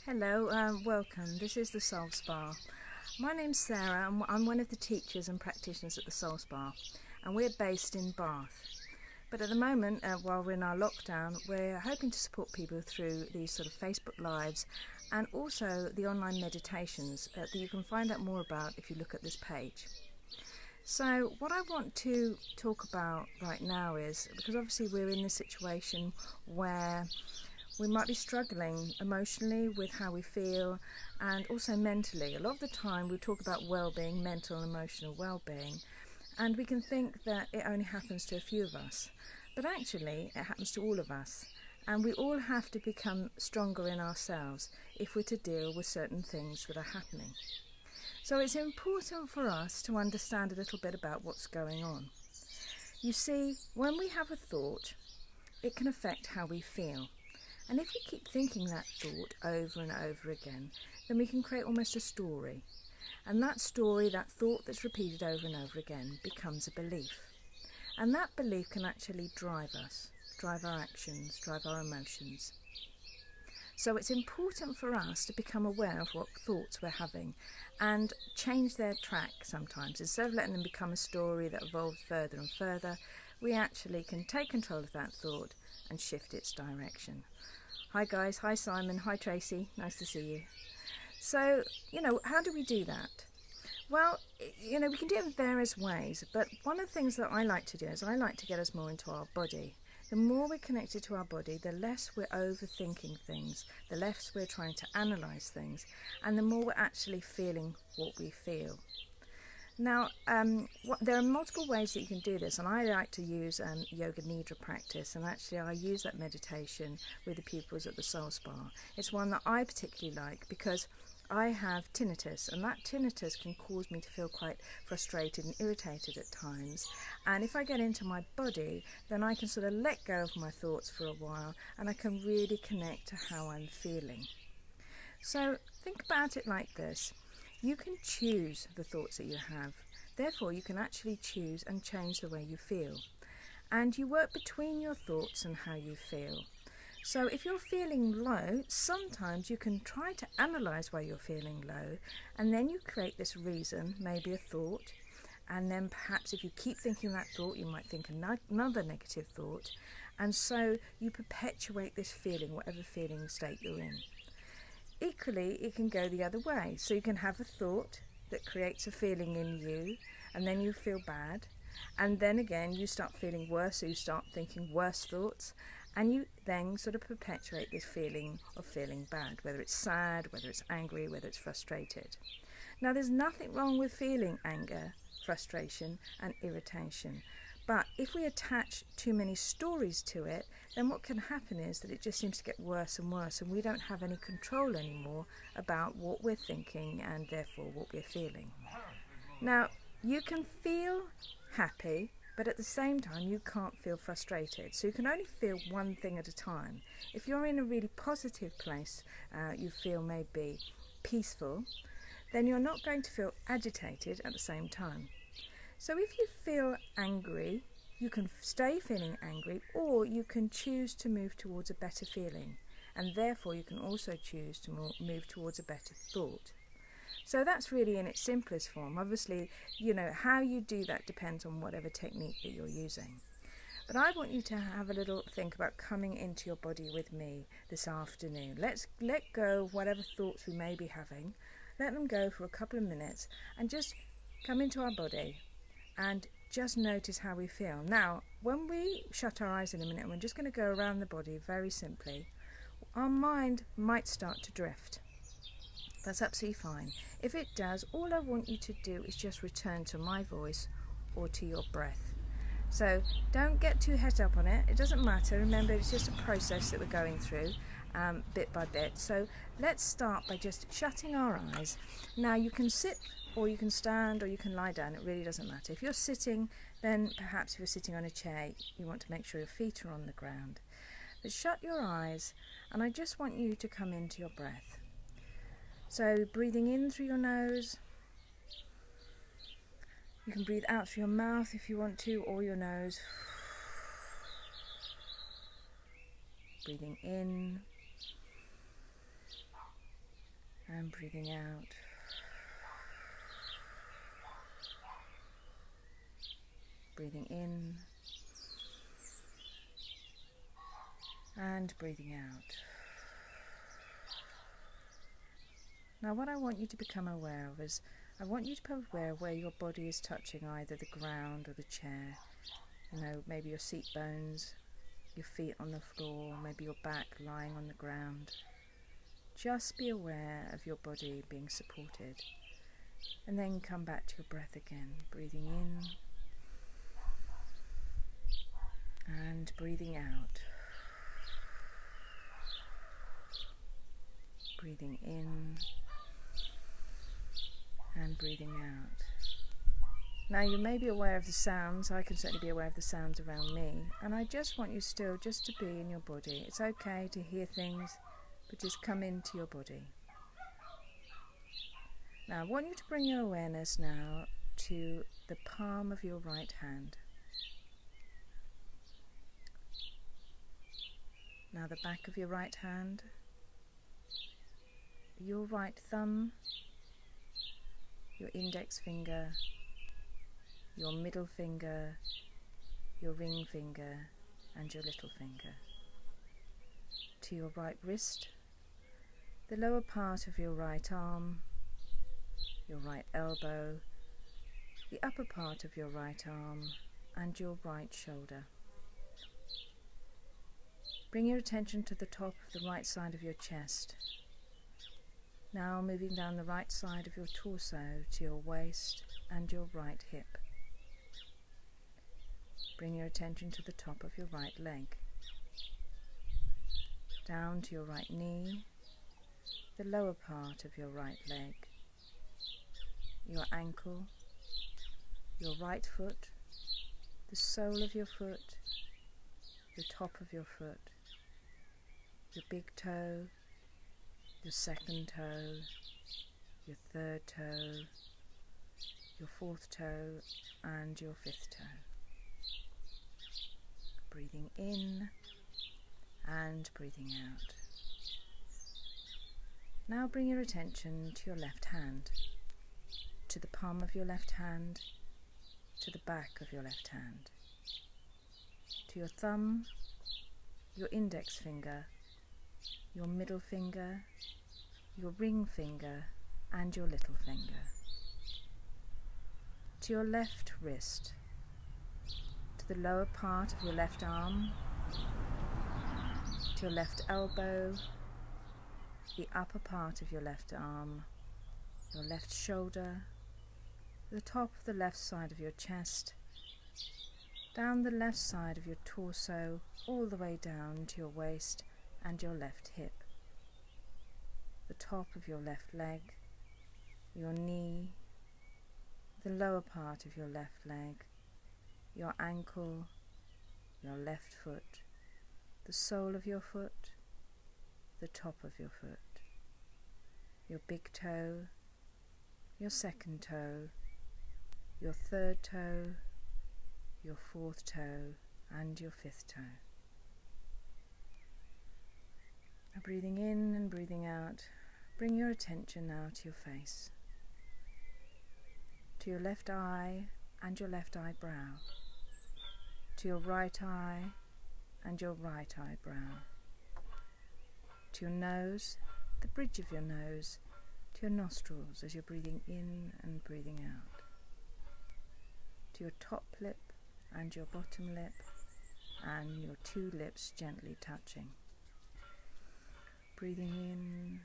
Hello, welcome. This is the Soul Spa. My name's Sarah and I'm one of the teachers and practitioners at the Soul Spa, and we're based in Bath. But at the moment, while we're in our lockdown, we're hoping to support people through these sort of Facebook Lives and also the online meditations that you can find out more about if you look at this page. So what I want to talk about right now is, because obviously we're in this situation where we might be struggling emotionally with how we feel and also mentally. A lot of the time we talk about well-being, mental and emotional well-being, and we can think that it only happens to a few of us. But actually it happens to all of us, and we all have to become stronger in ourselves if we're to deal with certain things that are happening. So it's important for us to understand a little bit about what's going on. You see, when we have a thought, it can affect how we feel. And if we keep thinking that thought over and over again, then we can create almost a story. And that story, that thought that's repeated over and over again, becomes a belief. And that belief can actually drive us, drive our actions, drive our emotions. So it's important for us to become aware of what thoughts we're having and change their track sometimes. Instead of letting them become a story that evolves further and further, we actually can take control of that thought and shift its direction. Hi guys, hi Simon, hi Tracy, nice to see you. So, how do we do that? Well, we can do it in various ways, but one of the things that I like to do is I like to get us more into our body. The more we're connected to our body, the less we're overthinking things, the less we're trying to analyse things, and the more we're actually feeling what we feel. Now, there are multiple ways that you can do this, and I like to use Yoga Nidra practice, and actually I use that meditation with the pupils at the Soul Spa. It's one that I particularly like because I have tinnitus, and that tinnitus can cause me to feel quite frustrated and irritated at times. And if I get into my body, then I can sort of let go of my thoughts for a while, and I can really connect to how I'm feeling. So think about it like this. You can choose the thoughts that you have. Therefore, you can actually choose and change the way you feel. And you work between your thoughts and how you feel. So if you're feeling low, sometimes you can try to analyse why you're feeling low, and then you create this reason, maybe a thought, and then perhaps if you keep thinking that thought, you might think another negative thought, and so you perpetuate this feeling, whatever feeling state you're in. Equally, it can go the other way. So you can have a thought that creates a feeling in you, and then you feel bad, and then again you start feeling worse, so you start thinking worse thoughts, and you then sort of perpetuate this feeling of feeling bad, whether it's sad, whether it's angry, whether it's frustrated. Now, there's nothing wrong with feeling anger, frustration and irritation, but if we attach too many stories to it, then what can happen is that it just seems to get worse and worse, and we don't have any control anymore about what we're thinking and therefore what we're feeling. Now, you can feel happy, but at the same time you can't feel frustrated, so you can only feel one thing at a time. If you're in a really positive place, you feel maybe peaceful, then you're not going to feel agitated at the same time. So if you feel angry, you can stay feeling angry, or you can choose to move towards a better feeling, and therefore you can also choose to move towards a better thought. So that's really in its simplest form. Obviously, how you do that depends on whatever technique that you're using. But I want you to have a little think about coming into your body with me this afternoon. Let's let go of whatever thoughts we may be having. Let them go for a couple of minutes and just come into our body and just notice how we feel. Now, when we shut our eyes in a minute, and we're just going to go around the body very simply, our mind might start to drift. That's absolutely fine. If it does, all I want you to do is just return to my voice or to your breath. So don't get too het up on it. It doesn't matter. Remember, it's just a process that we're going through bit by bit. So let's start by just shutting our eyes. Now, you can sit or you can stand or you can lie down. It really doesn't matter. If you're sitting, then perhaps if you're sitting on a chair, you want to make sure your feet are on the ground. But shut your eyes, and I just want you to come into your breath. So breathing in through your nose. You can breathe out through your mouth if you want to, or your nose. Breathing in and breathing out. Breathing in and breathing out. Now what I want you to become aware of is, I want you to become aware of where your body is touching either the ground or the chair. You know, maybe your seat bones, your feet on the floor, maybe your back lying on the ground. Just be aware of your body being supported. And then come back to your breath again, breathing in and breathing out. Breathing in and breathing out. Now you may be aware of the sounds, I can certainly be aware of the sounds around me, and I just want you still just to be in your body. It's okay to hear things, but just come into your body. Now I want you to bring your awareness now to the palm of your right hand. Now the back of your right hand, your right thumb, your index finger, your middle finger, your ring finger and your little finger. To your right wrist, the lower part of your right arm, your right elbow, the upper part of your right arm and your right shoulder. Bring your attention to the top of the right side of your chest. Now moving down the right side of your torso to your waist and your right hip. Bring your attention to the top of your right leg. Down to your right knee, the lower part of your right leg, your ankle, your right foot, the sole of your foot, the top of your foot, your big toe, your second toe, your third toe, your fourth toe and your fifth toe. Breathing in and breathing out. Now bring your attention to your left hand, to the palm of your left hand, to the back of your left hand, to your thumb, your index finger, your middle finger, your ring finger and your little finger, to your left wrist, to the lower part of your left arm, to your left elbow, the upper part of your left arm, your left shoulder, the top of the left side of your chest, down the left side of your torso, all the way down to your waist and your left hip, the top of your left leg, your knee, the lower part of your left leg, your ankle, your left foot, the sole of your foot, the top of your foot, your big toe, your second toe, your third toe, your fourth toe and your fifth toe. Now breathing in and breathing out, bring your attention now to your face, to your left eye and your left eyebrow, to your right eye and your right eyebrow, to your nose, the bridge of your nose, to your nostrils as you're breathing in and breathing out, to your top lip and your bottom lip and your two lips gently touching. Breathing in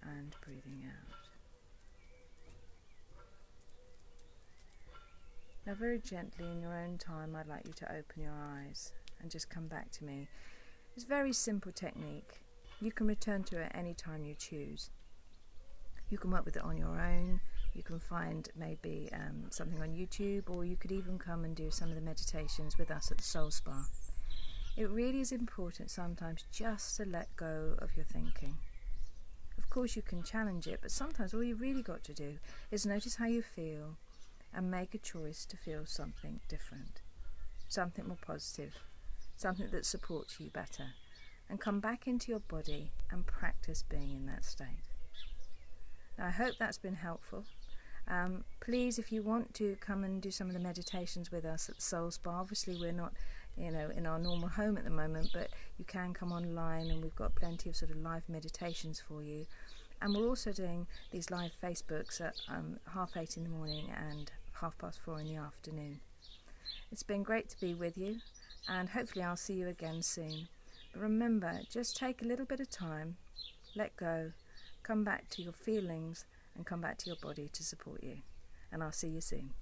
and breathing out. Now very gently in your own time I'd like you to open your eyes and just come back to me. It's a very simple technique. You can return to it any time you choose. You can work with it on your own. You can find maybe something on YouTube, or you could even come and do some of the meditations with us at the Soul Spa. It really is important sometimes just to let go of your thinking. Of course you can challenge it, but sometimes all you really got to do is notice how you feel and make a choice to feel something different, something more positive, something that supports you better. and come back into your body and practice being in that state. Now, I hope that's been helpful. Please, if you want to come and do some of the meditations with us at the Soul Spa, obviously we're not, in our normal home at the moment, but you can come online and we've got plenty of sort of live meditations for you. And we're also doing these live Facebooks at 8:30 in the morning and 4:30 in the afternoon. It's been great to be with you, and hopefully I'll see you again soon. But remember, just take a little bit of time, let go, come back to your feelings and come back to your body to support you. And I'll see you soon.